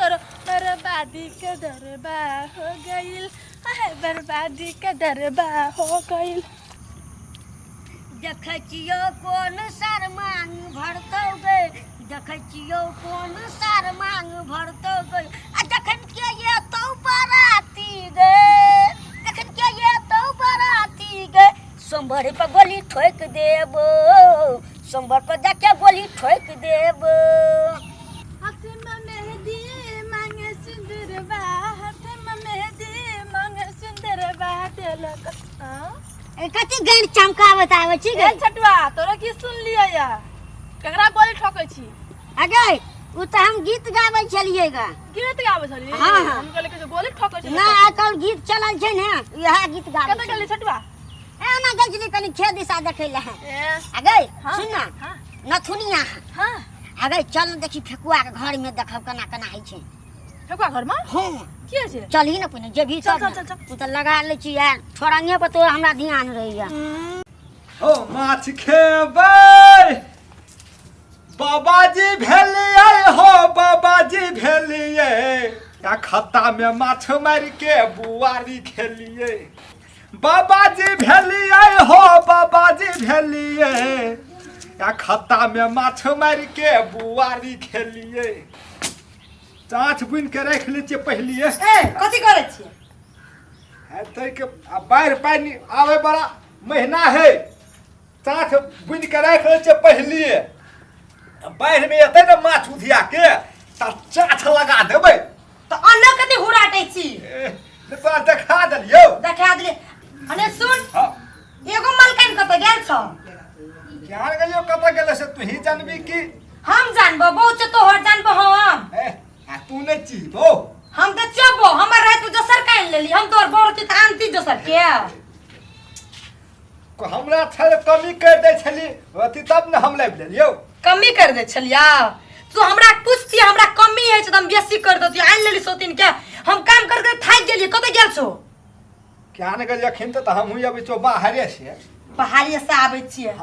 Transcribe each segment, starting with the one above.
तोर बर्बादी के दरबा हो गइल है बर्बादी के दरबा हो गइल। देखै छियौ कोन सर मांग भरतौ गे देखै छियौ कोन सर मांग भरतौ गे आ जखन के ये तौ बराती गे जखन के ये तौ बराती गे सोमवार पर गोली ठोक देबो सोमवार पर जाके गोली ठोक देबो। हाथ में मेहंदी मांगे सिंदूरबा हाथ में मेहंदी मांगे सिंदूरबा देलक। कथी गान चमकावत आवे छी गे छटुआ तोरा की सुन लिया या केकरा गोली ठोकै छी? अगे उ त हम गीत गाबै छलियै गा। गीत गाबै छलियै? हां हां हम कहले कि गोली ठोकै छी ना आजकल गीत चलल छै ने यह गीत गाबै। कतऽ गेली छटुआ? ए ना गेल छली कनी खेत दिशा देखै ले। अगे सुन ना नथुनिया हां अगे चल देखी फेकुआ के घर में देखब कना कना है छै। फेकुआ घर में? हां की छै? चली ना पुने जे भी चल तू त लगा ले छी यार छोरांगे पर तो हमरा ध्यान रहैया। हो माछ खेबै बाबाजी भेलिए हो बाबाजी भेलिए या खत्ता में माछ मार के बुआरी खेलिए बाबाजी भेलिए हो बाबाजी भेलिए या खत्ता में माछ मार के बुआरी खेलिए। चाँच बुन के रख ले छियै पहलिए। ए कथी करे छी? है तो के बाहर पानी आवे बड़ा महीना है चाँच बुन के रख ले छियै पहलिए बाहर में एते न माछ उधिया के ता चाँच लगा देबै त अन्न कथी हुराटै छी? ने तो देखा देलियो देखा दिले अने सुन हां एगो मलकान कत गेल छ? ज्ञान गलियो कत गेले से तू ही जानबी की हम जानबो बहुत तोहर जानबो हम। ए तू ने चीबो हम त चबो हमर रह तू दोसर काइन लेली हम तोर बड़ की त आनती दोसर के। को हमरा छल कमी कर दे छली अति तब न हम लाब लेलियो। कमी कर दे छलिया तू हमरा पूछती हमरा कमी है त हम बेसी कर दती आइन लेली सोतिन के हम काम कर के थाक गेली कत गेल छो? ज्ञान गलियो खिन त हम हुई अभी चो बाहरे से पहाड़ी से आबै छिए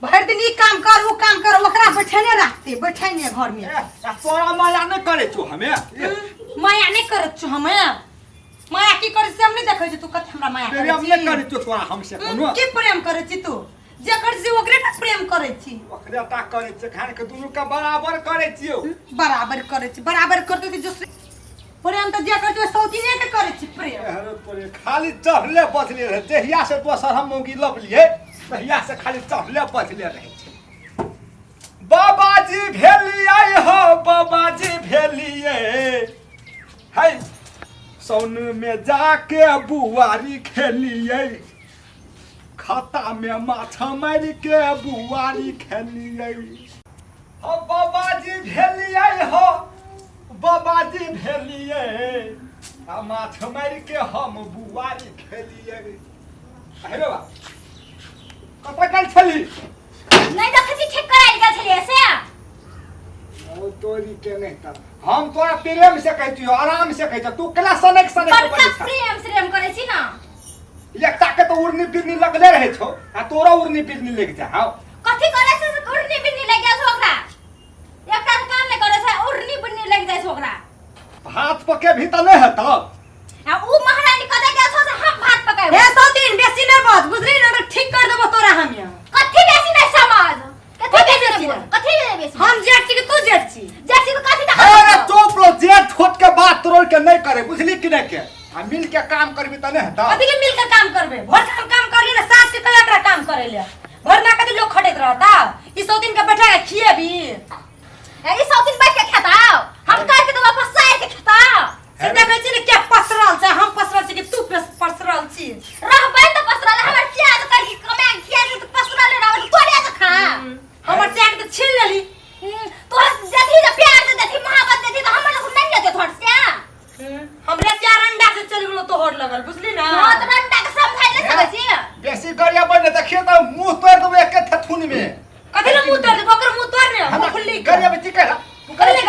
भर दिन ई काम कर वो काम कर ओकरा बैठेने रखते बैठेने घर में। तोरा माया न करे छो हमें माया नहीं करत छु हमें माया की करे से हम नहीं देखै छी तू कत हमरा माया तेरे करे हम न करे छो तोरा हमसे कोनो की प्रेम करे छी तू जे कर छी ओकरे त प्रेम करे छी। ओकरे ता करे छे खान के दुनु का बराबर करे छियो बराबर करे छी बराबर करते छी दूसरे प्रेम त जे करे छी सौतीने के करे छी प्रेम। अरे तोरे खाली चढ़ले बचले रहे जहिया से दोसर हम मौगी लब लिए तहिया से खाली चढ़ले बचले रहे छे। बाबाजी भेलिए हो बाबाजी भेलिए है सौन में जाके बुआरी खेलिए खाता में माछ मार के बुआरी खेलिए। हो बाबाजी भेलिए हो बाबाजी भेलिए आ माछ मार के हम बुआरी खेलिए। अरे बा कत गल छली? नहीं देखै छी ठीक कराइ गेल छलिए से ओ तोरी के नहीं त हम तोरा प्रेम से कहती हो आराम से कहती तू कला सनक बड़का प्रेम करे छी ना एकता के तो उड़नी बिरनी लगले रहे छो आ तोरा उड़नी बिरनी लग जा हां कथी करे से उड़नी बिन्नी लग जाय छोकरा एकटा काम नहीं करे से उड़नी बिन्नी लग जाय छोकरा हाथ पके भी त नहीं हत आ उ महारानी कत गेल छ से हम भात पकाय हे सौतीन बेसी न बस बुझली न त ठीक कर देबो तोरा हम कथी बेसी नहीं समझ कथी बेसी हम जेठ छी कि तू जेठ छी? जैसी तो कथी दा अरे चुप रो जेठ छोट के बात तोड़ के नहीं करे बुझली कि नहीं के आ मिल के काम करबी त नहीं हत कथी के मिल के काम करबे भर काम करली ना सास के कया एकरा काम करे ले भर ना कथी लोग खड़ेत रहता ई सौतीन के बैठा के खिएबी ए सब दिन बैठ के खेताओ हम कह के तो वापस साए के खेताओ से देखै छी ने के पसरल छै हम पसरल छी कि तू पसरल छी? रहबै त पसरल हमर प्याज कर के कमे खिया त पसरल रहबै तोरे त खा हमर चाक त छीन लेली तो जथी त प्यार से देती मोहब्बत देती तो हमर लोग नहीं लेते थोड़ से हमरे चार अंडा से चल गेलो तोहर लगल बुझली ना हां त अंडा के समझाइ ले सकै छी बेसी गरिया बने देखिए त मुंह तोड़ देबे एक थथुन में कथी ले मुंह तोड़ दे ओकर मुंह तोड़ ने हम खुल्ली गरिया में चिकरा कथी ले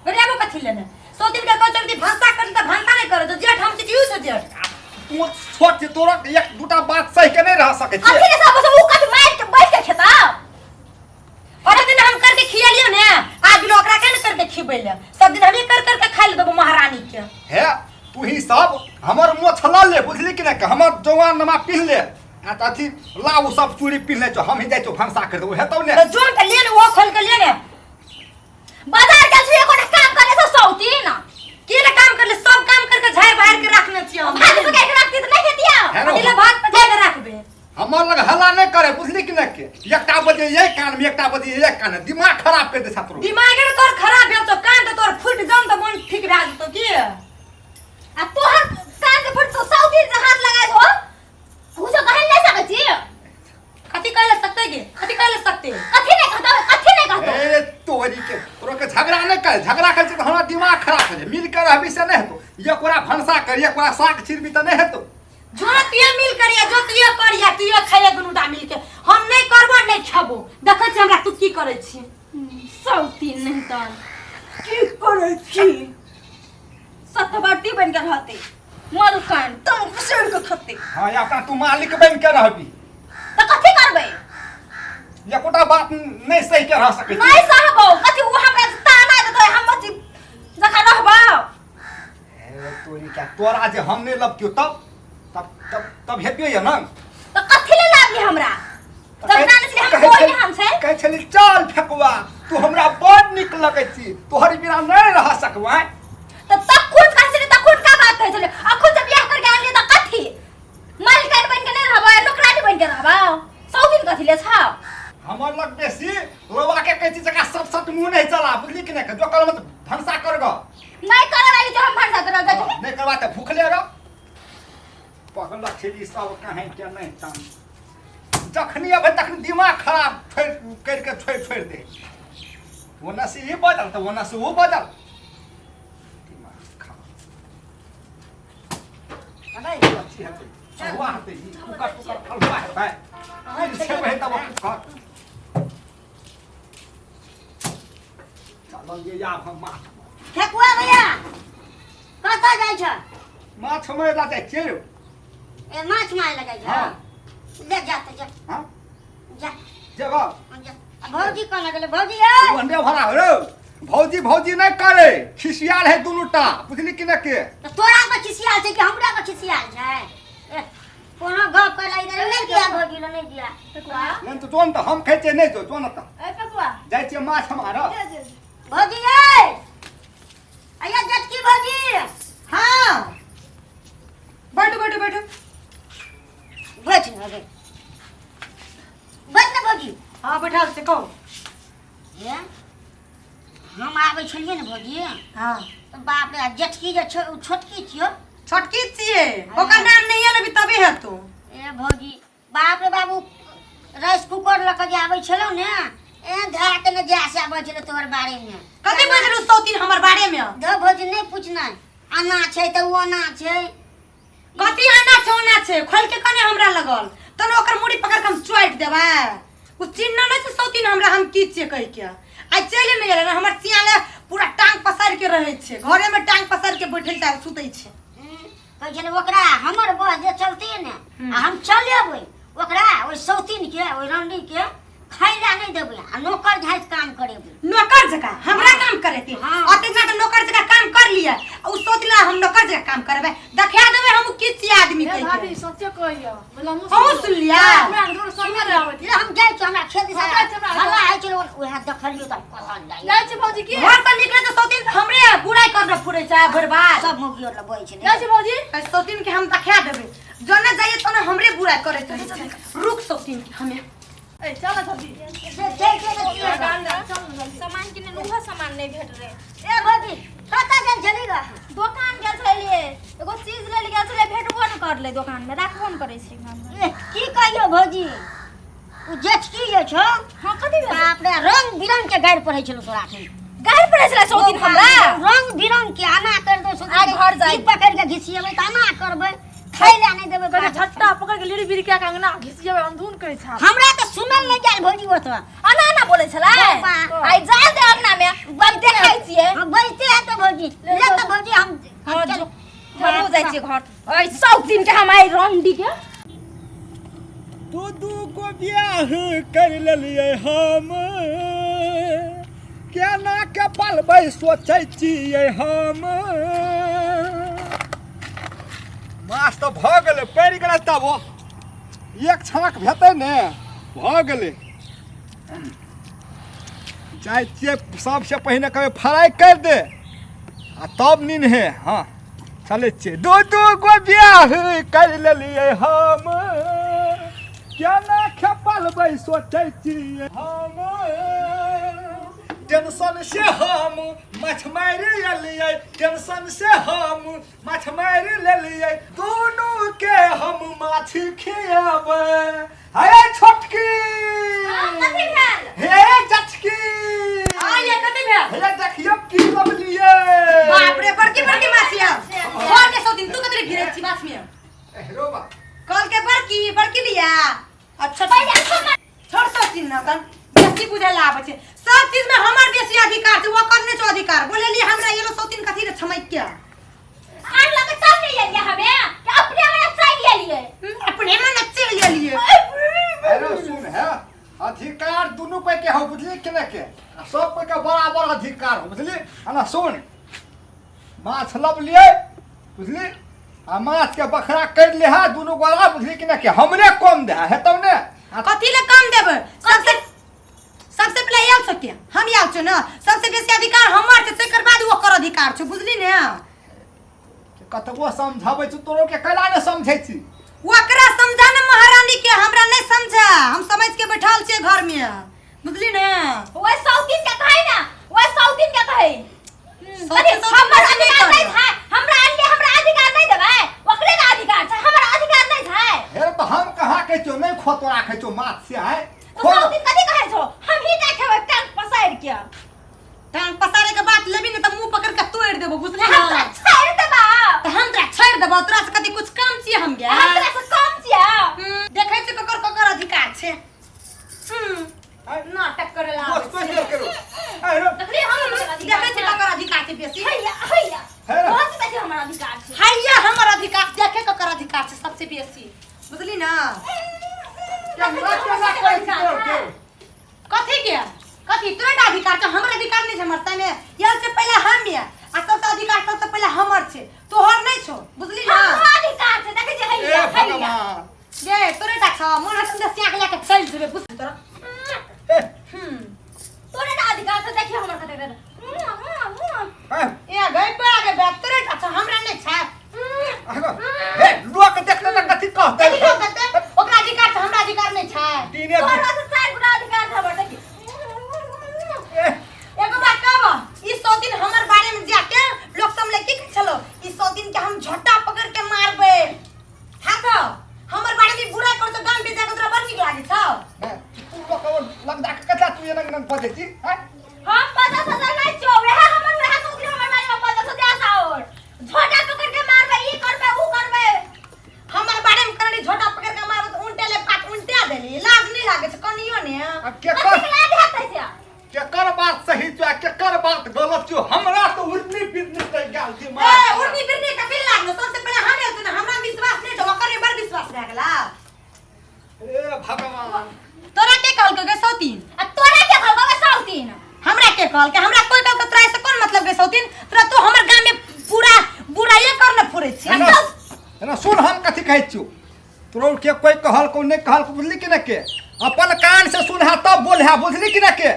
गरियाबो कथी लेने सो दिन का कोचर दी भाषा कर त भाषा नहीं करे तो जेठ हम छी यूज जेठ तू छोट तोरा एक दूटा बात सही के नहीं रह ले सब दिन हमें कर कर के खाइ ले देबो महारानी के। हे तू ही सब हमर मुँह छला ले बुझली कि नहीं हमर जवान नमा पिन ले आ त अथी लाउ सब चूड़ी पिन ले छो हम ही जाइ छो भंसा कर देबो हेतौ ने तो जोन के ले ने वो खोल के ले ने बाजार के छे कोनो काम करे से सौती ना की ने काम कर ले सब काम करके झाड़ बाहर के रखने छियो हम भात पकाइ के रखती त नहीं खेतिया हेलो अभी ले भात पजा के रखबे हमर लग हल्ला नहीं करे बुझली कि नहीं के एकटा बजे ये कान में एकटा बजे ये कान में दिमाग खराब कर दे छात्रो दिमाग के तोर खराब भेल तो कान तो तोर फुट जान तो मन ठीक रह जतो की आ तोहर कान के फट तो सौती से हाथ लगाइ हो कुछ कह नहीं सकै छी कथी कह ले सकते के कथी कह ले सकते कथी नहीं कहतो ए तोरी के तोरा के झगड़ा नहीं कर झगड़ा कर तो हमरा दिमाग खराब हो जाए मिल कर रहबी से नहीं तो ये कोरा भंसा कर ये कोरा साग छिरबी त नहीं हेतो जो तिया मिल करिया जो तिया करिया तिया खाइया दुनुटा मिल के हम नहीं करबो नहीं खाबो देखै छी हमरा तू की करै छी सौती नहीं तन की करे छी सतवर्ती बन के रहते मलकान तुम कुसर के खते हां या अपना तू मालिक बन के रहबी त कथी करबे ये कोटा बात नहीं सही के रह सकै नहीं सहबो कथी वो हमरा ताना दे हम मत जखा रहबो ए तोरी क्या तोरा जे हम नहीं लब क्यों तब हेतियो या ना त कथी ले लागी हमरा जब जाने से हम कोई नहीं हम छै कह छली चल फेकुआ तू हमरा बड़ निक लगै छी तोहर बिना नहीं रह सकबै त तब खुद कह से त खुद का बात कहै छले आ खुद जब बियाह करके आनली त कथी मालिकाइन बन के नहीं रहबो नौकरानी बन के रहबो सौ दिन कथी ले छा हमर लग बेसी रोवा के कहै छी जका सब सट मुंह नहीं चला बुझली कि नहीं जो कल मत भंसा कर ग नहीं करे वाली जो हम भरसा कर जा नहीं करवा त भूखले रह पगला छेली सब कहीं के नहीं तान जखनी अब तक दिमाग खराब करके छोड़ दे वो न से ये बदल तो वो न से वो बदल दिमाग खराब अरे अच्छी है तो हुआ है ये उका हलवा है भाई से वही तब खा चलो ये या हम माछ ठेकुआ भैया कतऽ जाइ छ माछ में ला जाय छियै ए माछ मार लगे छ हाँ। ले जा त जा हां जा जगह जा भौजी कहने गेले भौजी ए अंडे भरा हो भौजी भौजी नहीं करे खिसियाल है दुनुटा बुझली कि न के त तोरा में खिसियाल छै कि हमरा में खिसियाल छै ए कोनो गप कहला इधर नहीं दिया भौजी ने नहीं दिया पेकुआ नहीं तो जोन तो हम खेचे नहीं जो जोन तो ए पेकुआ जाय छियै माछ हमारा भौजी ए आया जटकी भौजी हां बैठो बैठो बैठो बैठ न रे बैठ न भौजी हां बैठा से कहो ए हम आबै छलिए ने भौजी हां तो बाप रे जटकी जे छोटकी छियो छोटकी छिए ओकर नाम नहीं है अभी तबे है तो ए भौजी बाप रे बाबू राइस कुकर लक जे आबै छलो ने ए घाट ने जा से आबै छलो तोहर बारे में कथी बजलू सौतीन हमर बारे में दो भौजी नहीं पूछना आना छै त वो ना छै कथी आना छोना छे खोल के कने हमरा लगल तने ओकर मुड़ी पकड़ के हम चोइट देबा उ चिन्ह नहीं से सौतीन हमरा हम की छे कह के आ चले नहीं गेले हमर सियाले पूरा टांग पसार के रहे छे घरे में टांग पसार के बैठल ता सुतै छे कहै छले ओकरा हमर बस जे चलते ने आ हम चल लेबै ओकरा ओइ सौतीन के ओइ रंडी के खाइला नहीं देबै आ नौकर झाइस काम करेबै नौकर जका हमरा काम करे ती हाँ। अते ना तो नौकर जका काम कर लिया उ सोचला हम नौकर जका काम करबे देखा देबे हम किसी आदमी ए कह भाभी के सत्य कहियो बोला हम सुन लिया हमरा घर संगे रे आबै ये हम जाइ छ हमरा खेत से हमरा छै, हमरा हल्ला आइ छलो ओहे देखलियो त कहल जाइ जाइ छै भौजी की घर से निकले तो सौतीन हमरे बुराई करना पड़े छै बर्बाद सब मुगियो ल बोइ छै जाइ छै भौजी सौतीन के हम देखा देबे जने जाइए तो हमरे बुराई करत रहे छै रुक सौतीन के हमें ए चल भौजी सामान किने उहो सामान नहीं भेट रहे ए भौजी कतऽ गेल छली ग दुकान गेल छलिए एगो चीज ले गेल छलिए भेटबो न करले दुकान में राखबो न करे छै घर में ए, की कहियो भौजी उ जेठकी जे छौ हां कथि भेल बाप रे रंग बिरंग के गाड़ि पढ़ै छलो तोरा के गाड़ी पड़े छले सौतीन हमरा रंग बिरंग के आना कर दो आ घर जाई। पकड़ के घिसियेबै त आना करबै खाइला नहीं देबै कहै बाप। छट्टा पकड़ के लीड़ी बीड़ी के अंगना घिसियबै अंधुन कहै छ हमरा त सुनल नहीं गेल भौजी ओ तो आना आना बोले छले बाबा। आई जा दे अंगना में बन देखाई छिए हम बैठते हैं तो भौजी ले तो भौजी हम हां जो घरो जाई छिए घर ओइ सौतीन के हम आई रंडी के दू दू गो ब्याह कर लेलिए हम केना के पलबै सोचै छियै हम। माछ तऽ भऽ गेलै, पड़ि गेलै तब एक छाँक भेतै ने, भऽ गेलै। जाइ छियै सबसे पहिने कहबै फ्राइ करि दे आ तब निन्हे। हाँ चलै छियै। दू गो बियाह करि लेलियै हम, केना खेपलबै सोचै छियै हम। टेंशन से हम माछ मारि लेलियै, टेंशन से हम माछ मारि लेलियै, दुनू के हम माछ खियाबै। हे छोटकी, कथी भेल? हे चचकी, ये कथी भेल? हे देखियो की लबलियै। बाप रे, बड़की बड़की माछिया। कल के सौतीन तू कतरे गिरै छी माछ में? रो बा कल के बड़की लिया। अच्छा छोड़ सौतीन ना तन बेसी बुझे लाभ छै। सब चीज में हमर बेसी अधिकार छै, वो करने छो अधिकार। बोलेली हमरा ये लो सौतीन कथी रे छमैकिया। आर लगे तब नहीं लेलिए हमें कि अपने में चाहिए लिए। अपने में नच्चे लेलिए। अरे सुन है, अधिकार दुनू पे के हो बुझली कि ना के, आ सब पे के बराबर अधिकार हो बुझली। है ना, सुन माछ लब लिए बुझली, आ माछ के बखरा कर ले है दुनू गोला बुझली कि ना के, हमरे कम दे है तब ने। कथी ले कम देबै? सबसे पहले याद सके हम याद छो ना, सबसे बेसी अधिकार हमर छै, तकर बाद ओकर अधिकार छै, बुझली ने। कतबो समझाबै छी तोरो के कैला ने समझै छी। ओकरा समझा ना महारानी के, हमरा नहीं समझा। हम समझ के बैठल छियै घर में, बुझली ने। ओए सौतीन के कहे ना, ओए सौतीन के कहे सौतीन हमर सौतीन अधिकार नहीं नहीं है, हमरा अन्य हमरा अधिकार नहीं देबै, ओकरे ना अधिकार छै, हमरा अधिकार नहीं है। हे तो हम कहाँ कहै छौ नहीं खो तोरा कहै छौ माछ से है खो। सौतीन कथी कहे छो? हम ही नहीं खेबै टांग पसार के। टांग पसारे के बात लेबी ने त मुंह पकड़ के तोड़ देबो, बुझली हम ना। तो छोड़ देबा, हम तोरा छोड़ देबो, तोरा से कथी कुछ काम छियै हम गे। हम तोरा से कम छिया। देखै छी ककर अधिकार छै। नाटक करे ला बस बस करो। अरे देखली हम देखै छी ककर अधिकार छै बेसी। हैया बहुत बेसी हमर अधिकार छै। हैया हमर अधिकार देखे ककर अधिकार छै सबसे बेसी, बुझली ना। कथी के कथी तोरा अधिकार छै, हमर अधिकार नहीं छै। हमर तने यार से पहले हम ये आ सबसे अधिकार सबसे पहले हमर छै, तोहर नहीं छो, बुझली ना। हमर अधिकार छै, देखै छी हैया ए भगवान गे तोरे टा छ मन हसन सियाक लेके चल जेबे, बुझ तोरा। तोरे ना अधिकार छै, देखी हमर कते रे। ए गई पे आगे बैठ तोरे टा छ, हमरा नहीं छै। हे लोक देखले त कथी कहतै। देखी लोग कहते ओकरा अधिकार छै, हमरा अधिकार नहीं छै। तीने तोरा से चार गुना अधिकार छै हमर, देखी। एगो बात कहब, ई 100 दिन हमर बारे में जाके लोग सब की कह छलो, ई 100 दिन के हम झोटा पकड़ के मारबे। हां तो हमर बारे में बुरा कर तो गांव बेचा के तोरा बड़ नीक लागे छौ। तू लोक लगदा के कथा तू एना नन पदै छी। हम 50,000 नहीं छो, वह हमर वह सोच हमर बारे में 50,000 और झोटा पकड़ के मारबे, ई करबे ऊ करबे। हमर बारे में करनी झोटा पकड़ के मारबे तो उल्टे ले पाट उल्टा देली, लाज नहीं लागे छ कनियो ने। अब कथी के लाज हेतै से? केकर बात सही छौ आ केकर बात गलत छौ, हमरा तो उर्नी पिर्नी कह गेल ए दिमाग। उर्नी बिर्नी कथी लागलो, सबसे पहले हमे तो ना, हमरा विश्वास नहीं छ, ओकर बड़ विश्वास रह गेला। ए भगवान तोरा के कहल के 100 दिन आ तोरा के कहबे सौतीन? हमरा के कहल के, हमरा कोई कहल के तोरा से कोन मतलब के 100 दिन? तोरा तो हमर गांव में पूरा बुराइए करने फुरे छी। है ना, सुन हम कथी कहै छियौ, तोरो के कोई कहल को नहीं कहल को बुझली कि ना के, अपन कान से सुन है तब बोल है, बुझली कि ना के।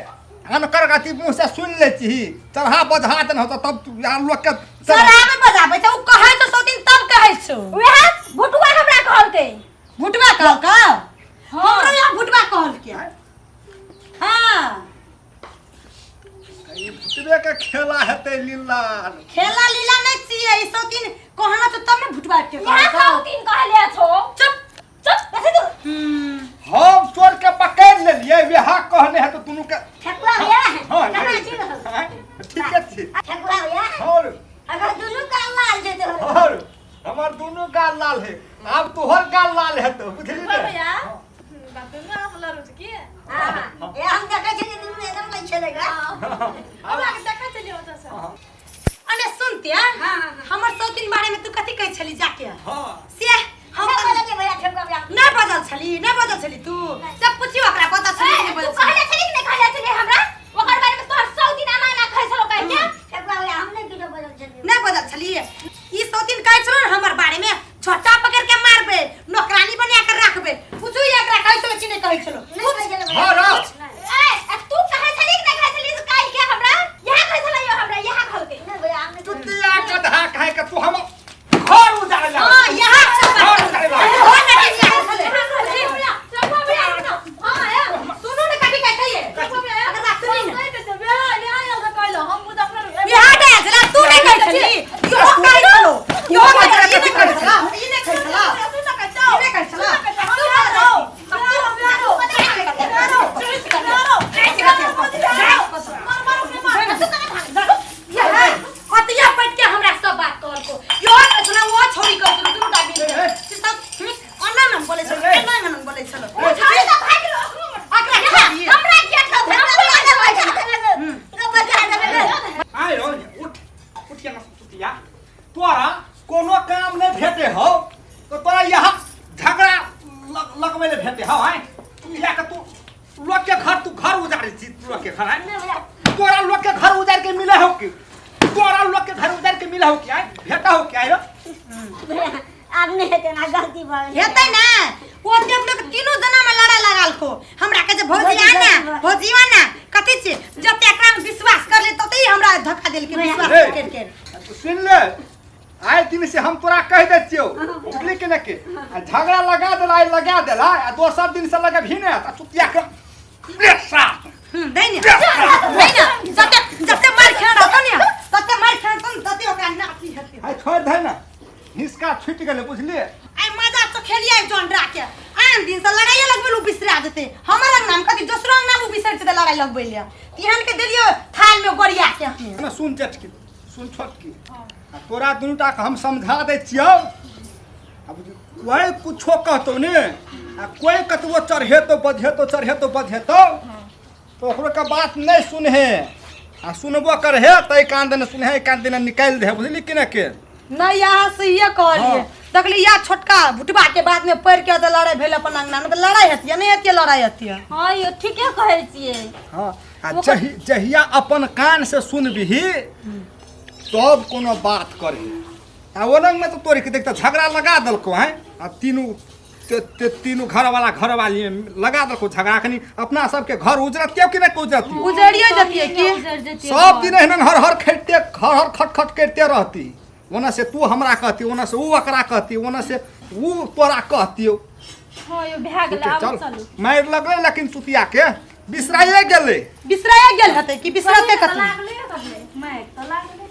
अनकर गति मुंह से सुन ले छी, चढ़ा बधा देन हो तब तू यार लोग के चढ़ा में बजाबै त उ कहै तो 100 दिन तब कहै छौ। वह भुटुआ हमरा कहलकै। भुटवा कहल का? हमरा यहाँ भुटवा कहल के। हां ई भुटबे के खेला हेतै लीला। खेला लीला नहीं छिए, ई 100 दिन कहना तो तब ने भुटवा के यहाँ कहल। सौतीन कहले छो। चुप चुप ऐसे तू हम चोर के पकड़ लेलिए, वह कहने है तो तुनु के। ठकुआ भैया हाँ, कहाँ नहीं। छी रहो? ठीक है छी। ठकुआ भैया और अगर दुनू का लाल दे दो। और हमर दोनों गाल लाल है, अब तोहर गाल लाल है तो बुझली ने। भैया बात में आप लड़ की हां ए हम देखे छी कि दुनू एकदम नहीं चलेगा। अब आगे देखा चलिए होता सर। अने सुनते हां हमर 100 दिन बारे में तू कथी कहै छली जाके? हां से हम हम बोले के भैया ठकुआ भैया ना बजल छली तू। सब पूछियो ओकरा पता छली नहीं तू बजल। कहले छली कि नहीं कहले छली हमरा? ओकर बारे में तोहर 100 दिन चुतिया के तू लोग के घर तू घर उजाड़े छी लोग के घर तोरा लोग के घर उजाड़ के मिले हो कि तोरा लोग के घर उजाड़ के मिले हो क्या भेटा हो क्या रे अब नहीं हेते ना गलती भऽ गेल हेतै ना ओ देव लोग तीनों जना में लड़ाई लगाल को हमरा के जे भौजिया ना कथि छी जते एकरा में विश्वास कर ले तते हमरा धक्का देल के विश्वास कर सुन ले आए दिन से हम तोरा कह दे छियो बुझली कि न के झगड़ा लगा देला आ दोसर दिन से लगे भी ने चुतिया के रेसा दैनी जते मार खान रहतो ने तते मार खान तते ओकरा नाची हेतै हाय छोड़ दे ना हिसका छूट गेले बुझली आई मजा तो खेलिए जोंडरा के आन दिन से लड़ाई लगबे बिसरा देते हमारा नाम कथि दूसरा नाम बिसर के लड़ाई लगबे ले तिहन के देलियो थाल में गोरिया के ना सुन चटकी सुन छोटकी तोरा दुनुटा के हम समझा दे छियो अब कोई कुछो कहतो ने आ कोई कतवो चढ़ेतो बधेतो तो ओकरो के बात नहीं सुनहे आ सुनबो करहे तै कान देने सुनहे कान देने निकाल दे बुझली कि न के नहीं यहाँ से ये कहलिए देखली या छोटका बुटबा के बाद में पढ़ के लड़ाई भेल अपन अंगना में लड़ाई हेतिए नहीं हेतिए लड़ाई हेतिए हां यो ठीके कहै छियै हां आ जहिया अपन कान से सुनबिही तब कोनो बात करही आ ओरंग में तो तोरी के देखता झगड़ा लगा दलको हैं आ तीनों घर वाली लगा दलको झगड़ा कनी अपना सबके घर उजरतियो कि नहीं उजरती उजड़िए जतिए कि सब दिन एहन हर खेलते हर खट करते रहती ओना से तू हमरा कहती ओना से ऊ ओकरा कहती ओना से ऊ तोरा कहतियो हां यो भए गेल आब चल चलू मार लगले लेकिन चुतिया के बिसराइए गेले बिसराया गेल हते कि बिसराते कथि लागले मैं तो लागले